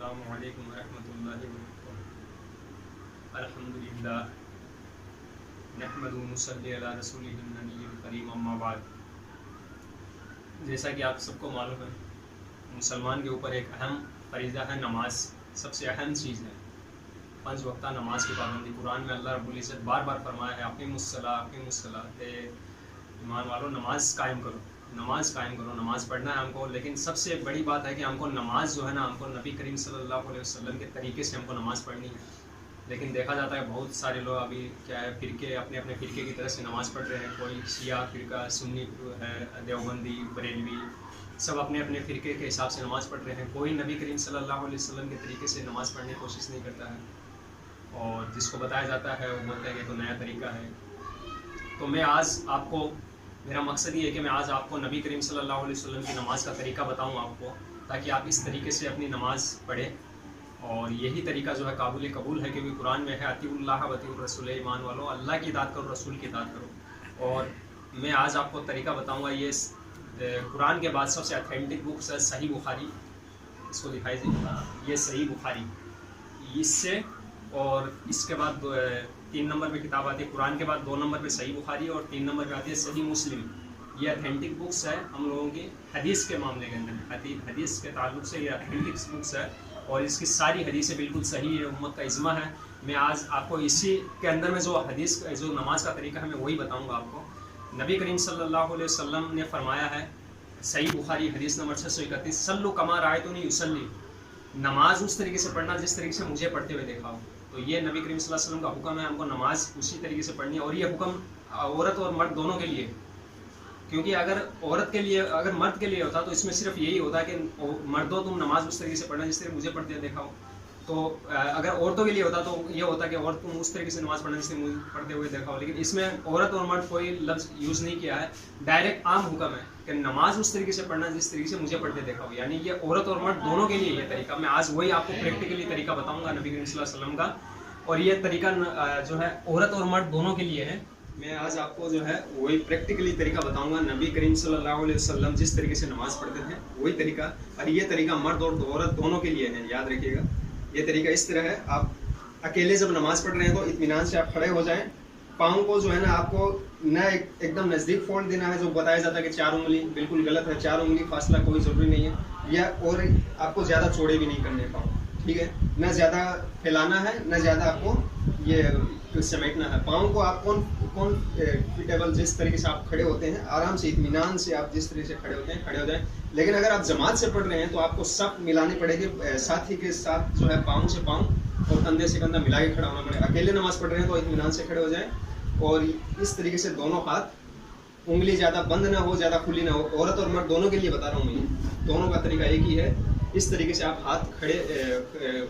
अस्सलामु अलैकुम वरहमतुल्लाहि वबरकातुहू। अल्हम्दुलिल्लाह नहमदुहु व नुसल्ली अला रसूलिहिन नबिय्यिल करीम, अम्मा बाद। जैसा कि आप सबको मालूम है, मुसलमान के ऊपर एक अहम फरीज़ा है नमाज। सबसे अहम चीज़ है 5 वक्ता नमाज की पाबंदी। कुरान में अल्लाह रब्बुल इज़्ज़त बार बार फरमाया है अक़ीमुस्सलाह, ईमान वालों नमाज कायम करो, नमाज कायम करो, नमाज पढ़ना है हमको। लेकिन सबसे बड़ी बात है कि हमको नमाज जो है ना, हमको नबी करीम सल्लल्लाहु अलैहि वसल्लम के तरीके से हमको नमाज पढ़नी है। लेकिन देखा जाता है बहुत सारे लोग अभी क्या है, फ़िरके अपने अपने फ़िरके की तरह से नमाज़ पढ़ रहे हैं। कोई शिया फ़िरका, सुन्नी है, देवबंदी, बरेलवी, सब अपने अपने फ़िरके के हिसाब से नमाज़ पढ़ रहे हैं। कोई नबी करीम सल्लल्लाहु अलैहि वसल्लम के तरीके से नमाज़ पढ़ने की कोशिश नहीं करता है, और जिसको बताया जाता है वो बोलते हैं कि तो नया तरीका है। तो मैं आज आपको, मेरा मकसद ये है कि मैं आज आपको नबी करीम सल्लल्लाहु अलैहि वसल्लम की नमाज़ का तरीका बताऊँ आपको, ताकि आप इस तरीके से अपनी नमाज़ पढ़ें। और यही तरीका जो है काबिल कबूल है, क्योंकि कुरान में है अतीउल्लाह व अतीउर रसूल, ईमान वालों अल्लाह की इताअत करो, रसूल की इताअत करो। और मैं आज आपको तरीका बताऊँगा। ये कुरान के बाद सबसे अथेंटिक बुक है सही बुखारी, इसको दिखाई दे, ये सही बुखारी, इससे और इसके बाद 3 नंबर पे किताब आती है। कुरान के बाद 2 नंबर पे सही बुखारी और 3 नंबर पे आती है सही मुस्लिम। ये अथेंटिक बुक्स है हम लोगों की हदीस के मामले के अंदर, हदीस के ताल्लुक से ये अथेंटिक बुक्स है, और इसकी सारी हदीसें बिल्कुल सही है, उम्मत का इज्मा है। मैं आज आपको इसी के अंदर में जो हदीस, जो नमाज का तरीका है, मैं वही बताऊँगा आपको। नबी करीम सल्लल्लाहु अलैहि वसल्लम ने फरमाया है, सही बुखारी हदीस नंबर 631, सल्लु कमा रायतुनी युसल्ली, नमाज उस तरीके से पढ़ना जिस तरीके से मुझे पढ़ते हुए देखा हो। तो ये नबी करीम सल्लल्लाहु अलैहि वसल्लम का हुक्म है, हमको नमाज उसी तरीके से पढ़नी है। और ये हुक्म औरत और मर्द दोनों के लिए, क्योंकि अगर औरत के लिए, अगर मर्द के लिए होता तो इसमें सिर्फ यही होता कि मर्दों तुम नमाज उस तरीके से पढ़ना जिस तरीके मुझे पढ़ते हुए देखा हो। तो अगर औरतों के लिए होता तो ये होता कि औरत तुम उस तरीके से नमाज पढ़ना जिससे मुझे पढ़ते हुए देखा हो। लेकिन इसमें औरत और मर्द कोई लफ्ज़ यूज़ नहीं किया है, डायरेक्ट आम हुक्म है कि नमाज उस तरीके से पढ़ना जिस तरीके से मुझे पढ़ते देखा हो। यानी ये औरत और मर्द दोनों के लिए ये तरीका, मैं आज वही आपको प्रैक्टिकली तरीका बताऊँगा नबी करीम सल्लल्लाहु अलैहि वसल्लम का। और ये तरीका जो है औरत और मर्द दोनों के लिए है। मैं आज आपको जो है वही प्रैक्टिकली तरीका बताऊंगा। नबी करीम सल्लल्लाहु अलैहि वसल्लम जिस तरीके से नमाज पढ़ते थे वही तरीका, और ये तरीका मर्द और औरत दोनों के लिए है, याद रखिएगा। ये तरीका इस तरह है, आप अकेले जब नमाज पढ़ रहे हैं तो इत्मीनान से आप खड़े हो जाएं। पाँव को जो है ना, आपको न एकदम नज़दीक फोल्ड देना है, जो बताया जाता है कि 4 उंगली, बिल्कुल गलत है। 4 उंगली फासला कोई ज़रूरी नहीं है, या और आपको ज़्यादा चौड़े भी नहीं करने पाँव, ठीक है। न ज़्यादा फैलाना है, न ज़्यादा आपको ये समेटना है। पाँव को आप कंफर्टेबल जिस तरीके से आप खड़े होते हैं, आराम से इत्मीनान से आप जिस तरीके से खड़े होते हैं खड़े हो जाएं। लेकिन अगर आप जमात से पढ़ रहे हैं तो आपको सब मिलाने पड़ेंगे, साथी के साथ जो है पाँव से पाँव और कंधे से कंधा मिला के खड़ा होना पड़ेगा। अकेले नमाज पढ़ रहे हैं तो इत्मीनान से खड़े हो जाएं, और इस तरीके से दोनों हाथ, उंगली ज़्यादा बंद ना हो, ज़्यादा खुली ना हो। औरत और मर्द दोनों के लिए बता रहा हूँ मैं, दोनों का तरीका एक ही है। इस तरीके से आप हाथ खड़े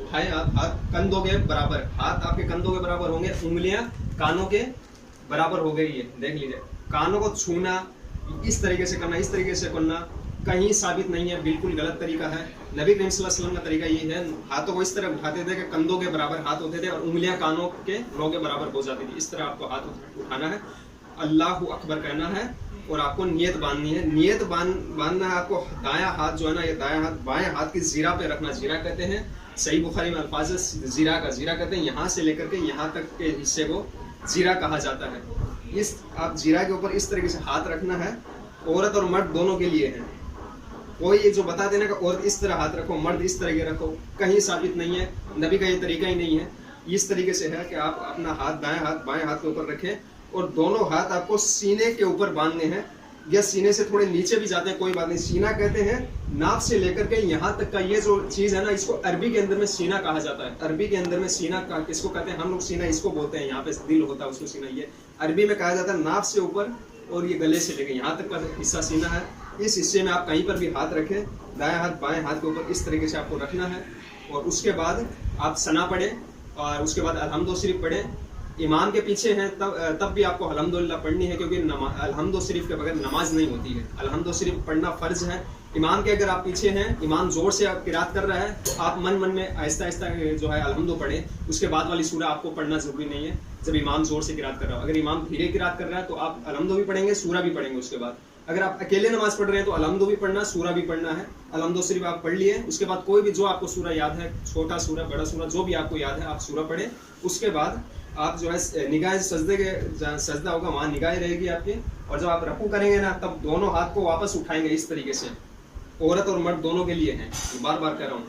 उठाएं, आप हाथ कंधों के बराबर, हाथ आपके कंधों के बराबर होंगे, उंगलियां कानों के बराबर हो गई है, देख लीजिए। कानों को छूना इस तरीके से करना, इस तरीके से करना कहीं साबित नहीं है, बिल्कुल गलत तरीका है। नबी करीम सल्लल्लाहु अलैहि वसल्लम का तरीका ये है, हाथों को इस तरह उठाते थे कि कंधों के बराबर हाथ होते थे, और उंगलियां कानों के रो के बराबर हो जाती थी। इस तरह आपको हाथ उठाना है, अल्लाहु अकबर कहना है, और आपको नियत बांधनी है। नियत बांधना है आपको। दायां हाथ जो है ना, ये दायां हाथ बाएं हाथ की जीरा पे रखना, जीरा कहते हैं, सही बुखारी में अल्फाज जीरा का, जीरा कहते हैं यहाँ से लेकर के यहाँ तक के हिस्से को जीरा कहा जाता है। इस आप जीरा के ऊपर इस तरीके से हाथ रखना है। औरत और मर्द दोनों के लिए है। कोई ये जो बता देना कि औरत इस तरह हाथ रखो, मर्द इस तरह के रखो, कहीं साबित नहीं है, नबी का ये तरीका ही नहीं है। इस तरीके से है कि आप अपना हाथ दाएं हाथ बाएं हाथ के ऊपर रखें, और दोनों हाथ आपको सीने के ऊपर बांधने हैं, या सीने से थोड़े नीचे भी जाते हैं, कोई बात नहीं। सीना कहते हैं नाक से लेकर के यहाँ तक का ये जो चीज़ है ना, इसको अरबी के अंदर में सीना कहा जाता है। अरबी के अंदर में सीना का किसको कहते हैं, हम लोग सीना इसको बोलते हैं, यहाँ पे दिल होता है उसको सीना, ये अरबी में कहा जाता है। नाक से ऊपर और ये गले से लेकर यहाँ तक का हिस्सा सीना है। इस हिस्से में आप कहीं पर भी हाथ रखें, दाएं हाथ बाएं हाथ के ऊपर इस तरीके से आपको रखना है। और उसके बाद आप सना पढ़ें, और उसके बाद अलहम्दो शरीफ पढ़ें। इमाम के पीछे हैं तब भी आपको अल्हम्दुलिल्लाह पढ़नी है, क्योंकि अल्हम्दो शरीफ के बगैर नमाज नहीं होती है। अल्हम्दो शरीफ पढ़ना फ़र्ज है। इमाम के अगर आप पीछे हैं, इमाम ज़ोर से किरात कर रहा है, तो आप मन मन में आहिस्ता आहिस्ता जो है अल्हम्दो पढ़ें। उसके बाद वाली सूरह आपको पढ़ना ज़रूरी नहीं है जब इमाम ज़ोर से किरात कर रहा हो। अगर इमाम धीरे किरात कर रहा है तो आप अल्हम्दो भी पढ़ेंगे, सूरह भी पढ़ेंगे उसके बाद। अगर आप अकेले नमाज पढ़ रहे हैं तो अलहम्दो भी पढ़ना, सूरा भी पढ़ना है। अलहम्दो सिर्फ आप पढ़ लिए, उसके बाद कोई भी जो आपको सूरा याद है, छोटा सूरा बड़ा सूरा जो भी आपको याद है आप सूरा पढ़े। उसके बाद आप जो है निगाह सजदे के, जहाँ सजदा होगा वहाँ निगाह रहेगी आपकी, और जब आप रकू करेंगे ना तब दोनों हाथ को वापस उठाएंगे इस तरीके से। औरत और मर्द दोनों के लिए है, बार बार कह रहा हूँ।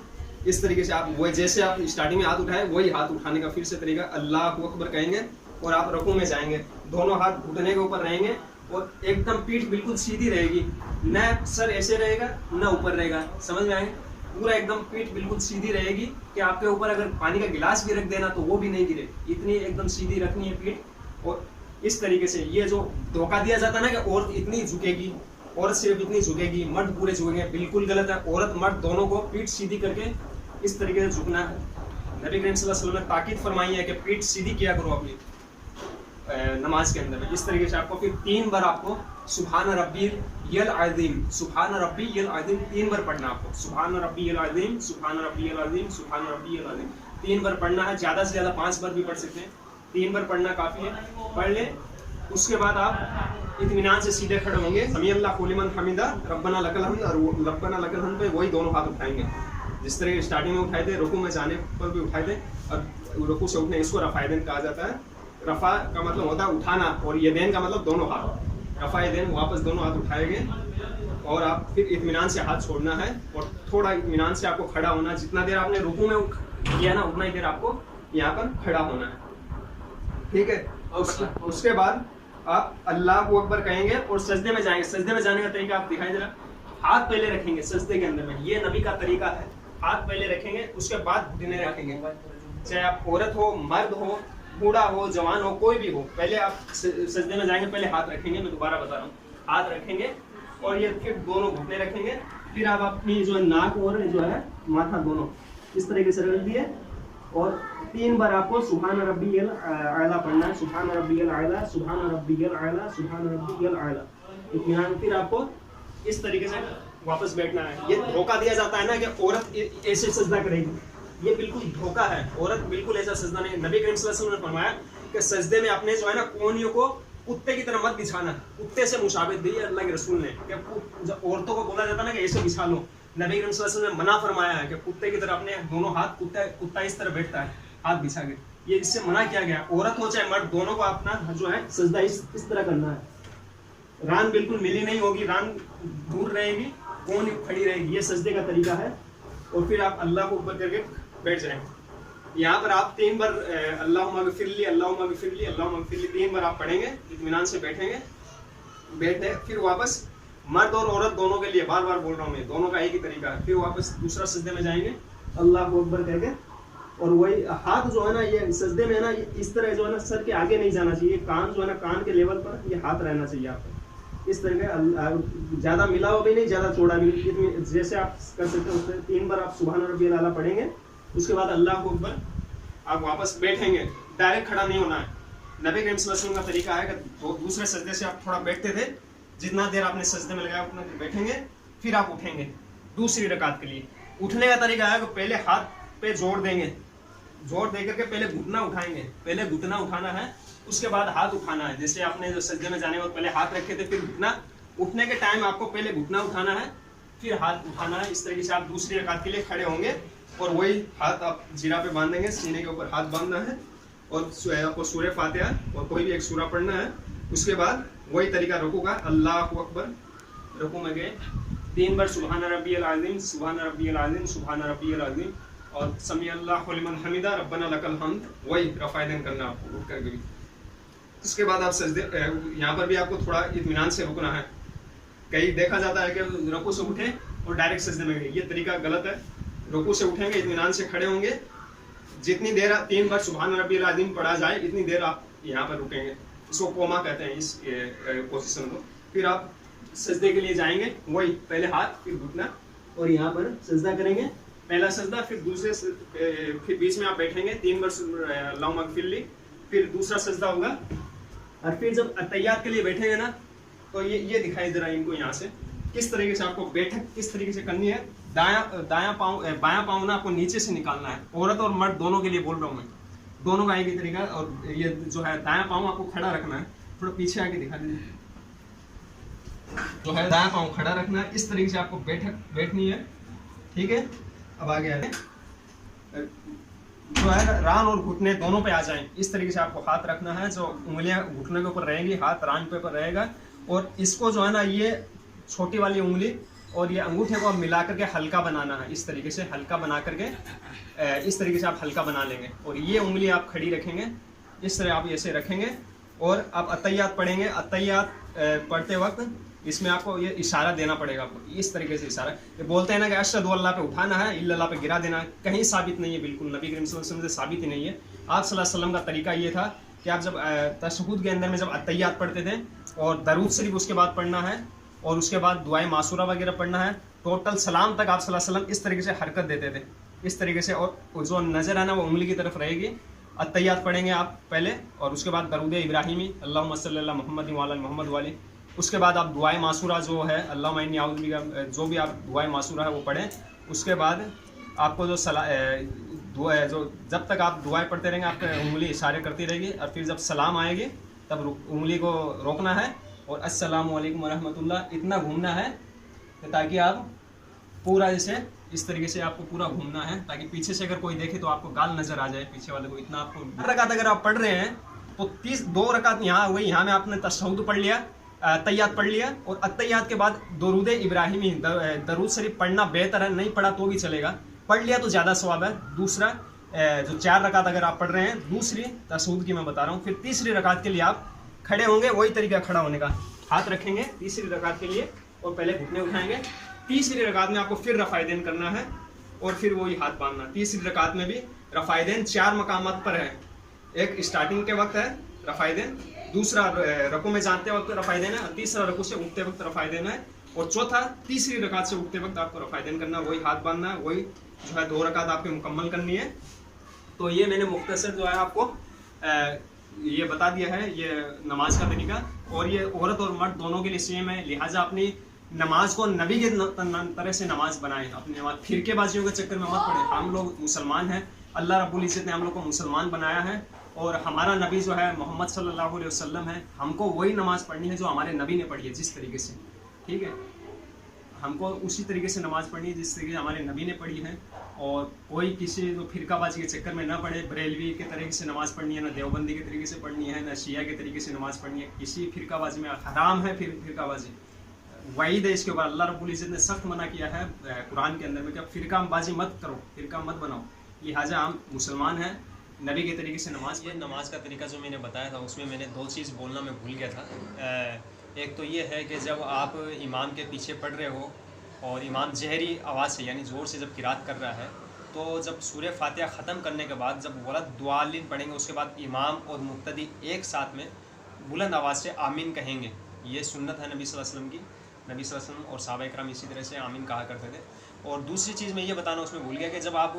इस तरीके से आप वही जैसे आप स्टार्टिंग में हाथ उठाए वही हाथ उठाने का फिर से तरीका, अल्लाह अकबर कहेंगे और आप रकू में जाएंगे, दोनों हाथ घुटने के ऊपर रहेंगे और एकदम पीठ बिल्कुल सीधी रहेगी, न सर ऐसे रहेगा न ऊपर रहेगा, समझ में आएंगे? पूरा एकदम पीठ बिल्कुल सीधी रहेगी कि आपके ऊपर अगर पानी का गिलास भी रख देना तो वो भी नहीं गिरे, इतनी एकदम सीधी रखनी है पीठ। और इस तरीके से ये जो धोखा दिया जाता है ना कि औरत इतनी झुकेगी, औरत सिर्फ इतनी झुकेगी, मर्द पूरे झुकेंगे, बिल्कुल गलत है। औरत मर्द दोनों को पीठ सीधी करके इस तरीके से झुकना है। नबी करीम सल्लल्लाहु अलैहि वसल्लम ने ताकीद फरमाई है कि पीठ सीधी किया करो अपनी नमाज के अंदर में। इस तरीके से आपको फिर 3 बार आपको सुभान रब्बियल अज़ीम, सुभान रब्बियल अज़ीम 3 बार पढ़ना आपको, सुभान रब्बियल अज़ीम, सुभान रब्बियल अज़ीम, सुभान रब्बियल अज़ीम 3 बार पढ़ना है। ज़्यादा से ज़्यादा 5 बार भी पढ़ सकते हैं, 3 बार पढ़ना काफ़ी है, पढ़ ले। उसके बाद आप इत्मीनान से सीधे खड़े होंगे, समी अल्लाहु लिमन हमिदा, रब्बना लकल हम्द, और रब्बना लकल हम्द पे वही दोनों हाथ उठाएंगे जिस तरह स्टार्टिंग में उठाए थे, रुकू में जाने पर भी उठाए थे। और रुकू से उठने इसको रफ़ायदैन कहा जाता है। रफ़ा का मतलब होता है उठाना और यदैन का मतलब दोनों हाथ। रफ़ा यदैन वापस दोनों हाथ उठाएंगे और आप फिर इत्मीनान से हाथ छोड़ना है और थोड़ा इत्मीनान से आपको खड़ा होना है। जितना देर आपने रुकू में किया ना उतना ही देर आपको यहाँ पर खड़ा होना है, ठीक है। उसके बाद आप अल्लाहु अकबर कहेंगे और सजदे में जाएंगे। सजदे में जाने का तरीका आप दिखाई दे रहा, हाथ पहले रखेंगे सजदे के अंदर में, ये नबी का तरीका है। हाथ पहले रखेंगे, उसके बाद घुटने रखेंगे। चाहे आप औरत हो, मर्द हो, बूढ़ा हो, जवान हो, कोई भी हो, पहले आप सजदे में जाएंगे, पहले हाथ रखेंगे। मैं दोबारा बता रहा हूँ, हाथ रखेंगे और ये फिर दोनों घुटने रखेंगे। फिर आप अपनी जो नाक और जो है माथा दोनों इस तरीके से रख दिए और 3 बार आपको सुभान रब्बियल आला पढ़ना है, सुभान रब्बियल आला, सुभान रब्बियल आला, सुभान रब्बियल आला। इत्मीनान फिर आपको इस तरीके से वापस बैठना है। ये धोखा दिया जाता है ना कि औरत ऐसे सजदा करेगी, ये बिल्कुल धोखा है। औरत बिल्कुल ऐसा सजदा नहीं। नबी करीम सल्लल्लाहु अलैहि वसल्लम ने फरमाया कि सजदे में अपने जो है ना कोहनियों को कुत्ते की तरह मत बिछाना। कुत्ते से मुशाबित दी है अल्लाह के रसूल ने, कि जब औरतों को बोला जाता है ना कि ऐसे बिछा लो, नबी करीम सल्लल्लाहु अलैहि वसल्लम ने मना फरमाया है कि कुत्ते की तरह अपने दोनों हाथ, कुत्ता इस तरह बैठता है हाथ बिछा के, ये इससे मना किया गया। औरत हो चाहे मर्द, दोनों को अपना जो है सजदा इस तरह करना है। रान बिल्कुल मिली नहीं होगी, रान दूर रहेगी, कोहनी खड़ी रहेगी, ये सजदे का तरीका है। और फिर आप अल्लाह को ऊपर करके बैठ जाएंगे। यहाँ पर आप 3 बार अल्लाहुम्मा गफिरली, अल्लाहुम्मा गफिरली, अल्लाहुम्मा गफिरली 3 बार आप पढ़ेंगे, इत्मीनान से बैठेंगे। बैठे फिर वापस मर्द और औरत दोनों के लिए, बार बार बोल रहा हूँ मैं, दोनों का एक ही तरीका है। फिर वापस दूसरा सजदे में जाएंगे, अल्लाह को अकबर करके, और वही हाथ जो है ना ये सजदे में है ना, इस तरह जो है ना सर के आगे नहीं जाना चाहिए, कान जो है ना कान के लेवल पर ये हाथ रहना चाहिए आप पर। इस तरह का ज़्यादा मिला हुआ भी नहीं, ज़्यादा चौड़ा भी नहीं, जैसे आप कर सकते हो उससे 3 बार आप सुभान रब्बियल आला पढ़ेंगे। उसके बाद अल्लाह को अकबर आप वापस बैठेंगे, डायरेक्ट खड़ा नहीं होना है। नबी करीम सल्लल्लाहु अलैहि वसल्लम का तरीका है कि दूसरे सजदे से आप थोड़ा बैठते थे, जितना देर आपने सजदे में लगाया उतना देर बैठेंगे, फिर आप उठेंगे दूसरी रकात के लिए। उठने का तरीका है कि पहले हाथ पे जोर देंगे, जोर दे करके पहले घुटना उठाएंगे, पहले घुटना उठाना है, उसके बाद हाथ उठाना है। जैसे आपने जो सजदे में जाने के बाद पहले हाथ रखे थे, फिर घुटना, उठने के टाइम आपको पहले घुटना उठाना है, फिर हाथ उठाना है। इस तरीके से आप दूसरी रकात के लिए खड़े होंगे और वही हाथ आप जीरा पे बांधेंगे, सीने के ऊपर हाथ बांधना है और आपको सूरह फातिहा और कोई भी एक सूरा पढ़ना है। उसके बाद वही तरीका रुकू का, अल्लाहु अकबर, रुकू में गए 3 बार सुभान रब्बियल आज़ीम, सुभान रब्बियल आज़ीम, सुभान रब्बियल आज़ीम, और समी अल्लाहु लिमन हमिदा, रब्बना लकल हम्द, वही रफ़ायदैन करना आपको उठ करके भी। उसके बाद आप सजदे, यहाँ पर भी आपको थोड़ा इत्मीनान से रुकना है। कहीं देखा जाता है कि रुकू से उठे और डायरेक्ट सजदे में गए, ये तरीका गलत है। रुकू से उठेंगे, इत्मीनान से खड़े होंगे, जितनी देर 3 बार सुभान रब्बियल आज़ीम पढ़ा जाए इतनी देर आप यहाँ पर रुकेंगे, इसको कोमा कहते हैं इस पोजीशन को। फिर आप सजदे के लिए जाएंगे, वही पहले हाथ फिर घुटना और यहाँ पर सजदा करेंगे, पहला सजदा, फिर दूसरे, फिर बीच में आप बैठेंगे 3 बार अल्लाहुम्मा गफिरली, फिर दूसरा सजदा होगा। और फिर जब तैयार के लिए बैठेंगे ना, तो ये दिखाई दे रहा है इनको यहाँ से किस तरीके से आपको बैठक किस तरीके से करनी है। बायां पाँव ना आपको नीचे से निकालना है। औरत और मर्द दोनों के लिए बोल रहा हूँ मैं, दोनों का एक ही तरीका। और ये जो है दायां पाँव आपको खड़ा रखना है। थोड़ा पीछे आके दिखा दीजिए, जो है दायां पाँव खड़ा रखना है, इस तरीके से आपको बैठनी है, ठीक है। अब आगे आ जाए, जो है रान और घुटने दोनों पे आ जाएं, इस तरीके से आपको हाथ रखना है। जो उंगलियां घुटने के ऊपर रहेंगी, हाथ रान पे ऊपर रहेगा, और इसको जो है ना ये छोटी वाली उंगली और ये अंगूठे को आप मिला करके हल्का बनाना है, इस तरीके से हल्का बना करके इस तरीके से आप हल्का बना लेंगे। और ये उंगली आप खड़ी रखेंगे, इस तरह आप ऐसे रखेंगे, और आप अतहियात पढ़ेंगे। अतहियात पढ़ते वक्त इसमें आपको ये इशारा देना पड़ेगा, आपको इस तरीके से इशारा। ये बोलते हैं ना कि अशहदु अल्लाह पे उठाना है, इल्लल्लाह पे गिरा देना है, कहीं साबित नहीं है, बिल्कुल नबी करीम सल्लल्लाहु अलैहि वसल्लम से साबित ही नहीं है। आप सल्लल्लाहु अलैहि वसल्लम का तरीका ये था कि आप जब तशहुद के अंदर में जब अतहियात पढ़ते थे, और दरूद शरीफ उसके बाद पढ़ना है, और उसके बाद दुआए मासूरा वगैरह पढ़ना है, टोटल सलाम तक आप सल्लल्लाहु अलैहि वसल्लम इस तरीके से हरकत देते थे, इस तरीके से। और जो नज़र है ना वो उंगली की तरफ रहेगी। अतहियात पढ़ेंगे आप पहले, और उसके बाद दरूद इब्राहिमी अल्लाहुम्मा सल्ली अला मुहम्मद व अला मुहम्मद वाली। उसके बाद आप दुआए मासूरा जो है अल्लाहुम्मा इन्नी अऊज़ु बिका, जो भी आप दुआए मासूरा है वो पढ़ें। उसके बाद आपको जो जो जब तक आप दुआएं पढ़ते रहेंगे, आपकी उंगली इशारे करती रहेगी, और फिर जब सलाम आएगी तब उंगली को रोकना है, और अस्सलामु अलैकुम व रहमतुल्लाह इतना घूमना है, ताकि आप पूरा जैसे इस तरीके से आपको पूरा घूमना है, ताकि पीछे से अगर कोई देखे तो आपको गाल नजर आ जाए पीछे वाले को। इतना आपको रकात अगर आप पढ़ रहे हैं तो 2 रकात यहाँ हुई, यहाँ में आपने तशहुद पढ़ लिया, अतहियात पढ़ लिया, और अतहियात के बाद दुरूद इब्राहिमी दरूद शरीफ पढ़ना बेहतर है, नहीं पढ़ा तो भी चलेगा, पढ़ लिया तो ज़्यादा सवाब है। दूसरा जो 4 रकात अगर आप पढ़ रहे हैं, दूसरी तशहुद की मैं बता रहा हूँ, फिर तीसरी रकात के लिए आप खड़े होंगे, वही तरीका खड़ा होने का, हाथ रखेंगे तीसरी रकात के लिए, और पहले घुटने उठाएंगे। तीसरी रकात में आपको फिर रफ़ाइदैन करना है, और फिर वही हाथ बांधना। तीसरी रकात में भी रफ़ाइदैन 4 मकामात पर है। एक स्टार्टिंग के वक्त है रफ़ाइदैन, दूसरा रकू में जानते वक्त रफ़ाइदैन है, और तीसरा रकू से उठते वक्त रफ़ाइदैन है, और चौथा तीसरी रकात से उठते वक्त आपको रफ़ाइदैन करना, वही हाथ बांधना है, वही जो है 2 रकात आपकी मुकम्मल करनी है। तो ये मैंने मुख्तसर जो है आपको ये बता दिया है, ये नमाज का तरीका। और ये औरत और मर्द दोनों के लिए सेम है, लिहाजा अपनी नमाज को नबी के तरह से नमाज बनाएं। अपनी नमाज फिरकेबाजियों के चक्कर में मत पड़े। हम लोग मुसलमान हैं, अल्लाह रब्बुल इज़्ज़त ने हम लोग को मुसलमान बनाया है, और हमारा नबी जो है मोहम्मद सल्लल्लाहु अलैहि वसल्लम है। हमको वही नमाज पढ़नी है जो हमारे नबी ने पढ़ी है, जिस तरीके से, ठीक है, हमको उसी तरीके से नमाज पढ़नी है जिस तरीके से हमारे नबी ने पढ़ी है। और कोई किसी जो फिरकाबाजी के चक्कर में ना पड़े, बरेलवी के तरीके से नमाज पढ़नी है, ना देवबंदी के तरीके से पढ़नी है, ना शिया के तरीके से नमाज पढ़नी है। किसी फिरकाबाजी में हराम है, फिरकाबाजी वईद है इसके ऊपर। अल्लाह रब्बुल इज़्ज़त ने सख्त मना किया है कुरान के अंदर में कि आप फिरकाबाजी मत करो, फिरका मत बनाओ। लिहाजा हम मुसलमान हैं, नबी के तरीके से नमाज। ये नमाज का तरीका जो मैंने बताया था उसमें मैंने 2 चीज़ बोलना मैं भूल गया था। एक तो ये है कि जब आप इमाम के पीछे पढ़ रहे हो और इमाम जहरी आवाज़ से यानी ज़ोर से जब किरात कर रहा है, तो जब सूरह फातिहा ख़त्म करने के बाद जब वलद दुआलिन पढ़ेंगे, उसके बाद इमाम और मुक्तदी एक साथ में बुलंद आवाज़ से आमीन कहेंगे। ये सुन्नत है नबी सल्लल्लाहु अलैहि वसल्लम की। नबी सल्लल्लाहु अलैहि वसल्लम और सहाबा इकराम इसी तरह से आमीन कहा करते थे। और दूसरी चीज़ मैं ये बताना उसमें भूल गया कि जब आप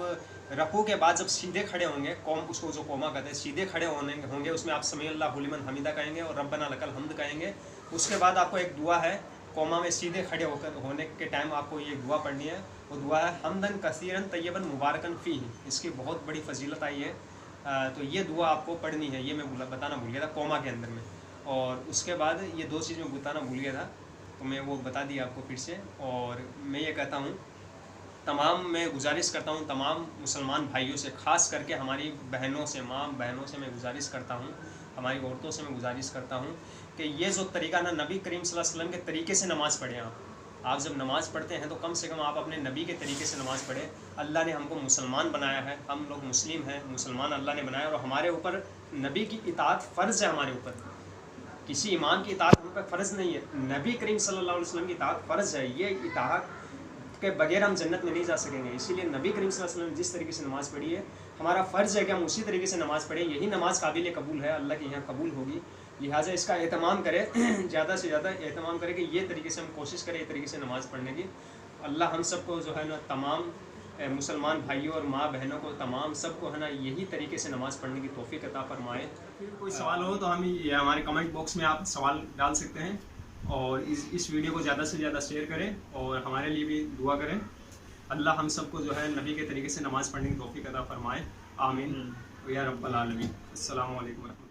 रकू के बाद जब सीधे खड़े होंगे, उसको जो कोमा कहते हैं, सीधे खड़े होंगे, उसमें आप समी अल्लाहु लिमन हमीदा कहेंगे और रब्बना लकल हम्द कहेंगे। उसके बाद आपको एक दुआ है, कोमा में सीधे खड़े होने के टाइम आपको ये दुआ पढ़नी है। वो दुआ है हमदन कसीरन तय्यबन मुबारकन फ़ी। इसकी बहुत बड़ी फजीलत आई है, तो ये दुआ आपको पढ़नी है, ये मैं बताना भूल गया था कोमा के अंदर में। और उसके बाद ये 2 चीज़ मैं बताना भूल गया था, तो मैं वो बता दी आपको फिर से। और मैं ये कहता हूँ, मैं गुजारिश करता हूँ तमाम मुसलमान भाइयों से, ख़ास करके हमारी बहनों से, माँ बहनों से मैं गुजारिश करता हूँ, हमारी औरतों से मैं गुजारिश करता हूँ कि ये जो तरीका ना, नबी करीम सल्लल्लाहु अलैहि वसल्लम के तरीके से नमाज़ पढ़ें। आप जब नमाज़ पढ़ते हैं तो कम से कम आप अपने नबी के तरीके से नमाज़ पढ़ें। अल्लाह ने हमको मुसलमान बनाया है, हम लोग मुस्लिम हैं, मुसलमान अल्लाह ने बनाया, और हमारे ऊपर नबी की इताअत फ़र्ज़ है। हमारे ऊपर किसी इमाम की इताअत हम पर फ़र्ज़ नहीं है, नबी करीम सल्लल्लाहु अलैहि वसल्लम की इताअत फ़र्ज़ है। ये इताअत के बगैर हम जन्नत में नहीं जा सकेंगे। इसीलिए नबी करीम सल्लल्लाहु अलैहि वसल्लम जिस तरीके से नमाज़ पढ़ी है, हमारा फ़र्ज़ है कि हम उसी तरीके से नमाज़ पढ़ें। यही नमाज़ काबिल कबूल है, अल्लाह के यहाँ कबूल होगी। लिहाजा इसका एहतमाम करें, ज़्यादा से ज़्यादा एहतमाम करें कि ये तरीके से हम कोशिश करें, ये तरीके से नमाज़ पढ़ने की। अल्लाह हम सबको जो है ना, तमाम मुसलमान भाइयों और माँ बहनों को, तमाम सबको है ना, यही तरीके से नमाज़ पढ़ने की तौफीक अता फरमाए। फिर कोई सवाल हो तो हम ये हमारे कमेंट बॉक्स में आप सवाल डाल सकते हैं, और इस वीडियो को ज़्यादा से ज़्यादा शेयर करें, और हमारे लिए भी दुआ करें। अल्लाह हम सबको जो है नबी के तरीके से नमाज़ पढ़ने की तौफीक अता फरमाए। आमीन या रब्बल आलमीन। अस्सलामु अलैकुम।